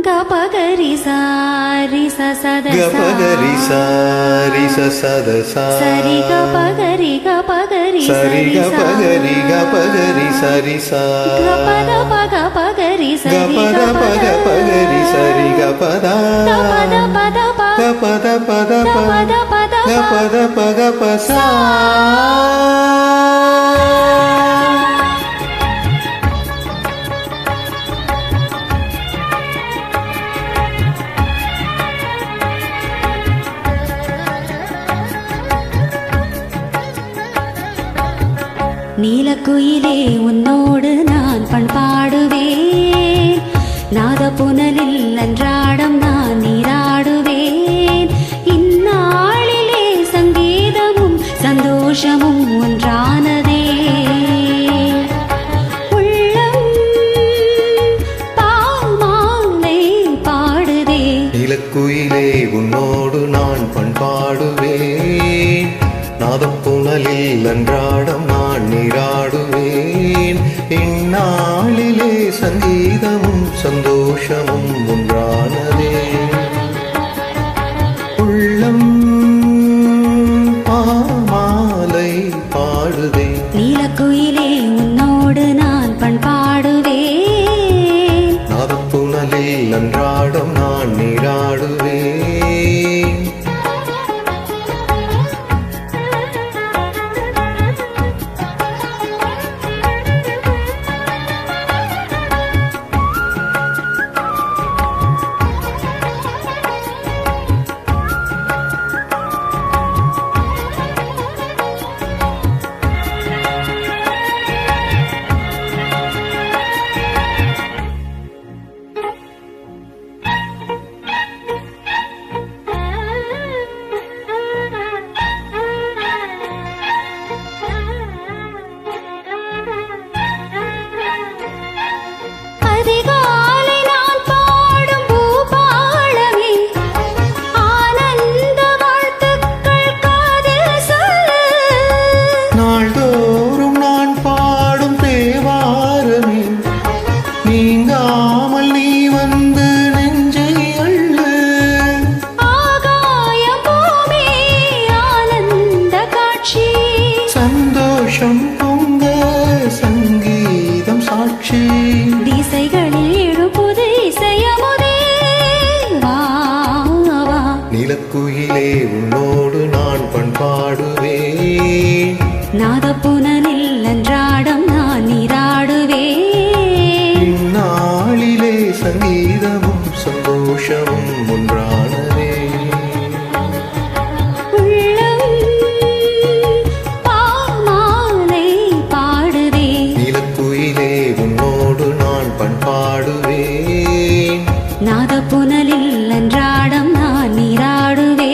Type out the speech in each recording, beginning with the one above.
गपगरि सारि सद गपगरि सारि सद सरि गपगरि सरि गपगरि गपगरि सरि सा गपद गपगरि सरि गपगरि सरि गपद गपद गपद गप सा நீலக்குயிலே உன்னோடு நான் பண்பாடுவேன் நாதப்புனலில் அன்றாடம் நான் நீராடுவேன் இந்நாளிலே சங்கீதமும் சந்தோஷமும் ஒன்றானதே உள்ளம் பாமாலை பாடுதே நீலக்குயிலே உன்னோடு நான் பண்பாடுவேன் நாதப்புனலில் அன்றாடம் நான் நீராடுவேன் இந்நாளிலே சங்கீதமும் சந்தோஷமும் ஒன்றானதே உள்ளம் பாமாலை பாடுதே நீலக்குயிலே உன்னோடு நான் பண்பாடுவேன் நாதப்புனலில் அன்றாடம் நான் நீராடுவேன் சந்தோஷம் பொங்க சங்கீதம் சாட்சி திசைகளில் எழுப்புது இசையமுதே வா வா நீலக்குயிலே உன்னோடு நான் பண்பாடுவேன் நாதப்புனலில் அன்றாடம் நான் நீராடுவேன் இந்நாளிலே சங்கீதமும் சந்தோஷமும் ஒன்றானதே பண்பாடுவேன் நாதப்புனலில் அன்றாடம் நான் நீராடுவேன்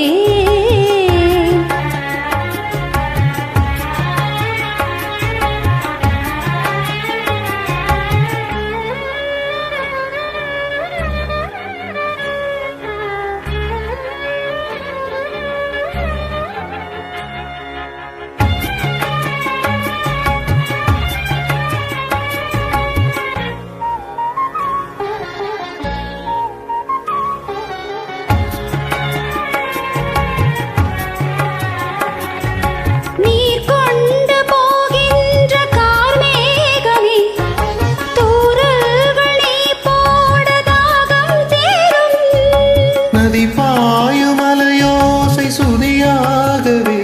பாயுமலையோசை சுதியாகவே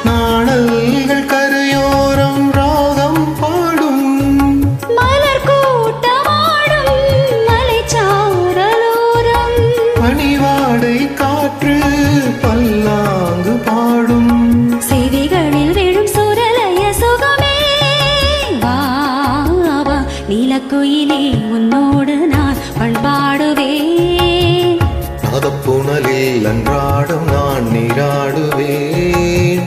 நாணல்கள் கரையோரம் ராகம் பாடும் மலர் கூட்டமாடும் மலைச்சாரலோரம் பனிவாடை காற்று பல்லாங்கு பாடும் செவிகளில் விழும் சுரலய சுகமே வா வா நீலக்குயிலே உன்னோடு நான் பண்பாடுவேன் நாதப்புனலில் அன்றாடம் நான் நீராடுவேன்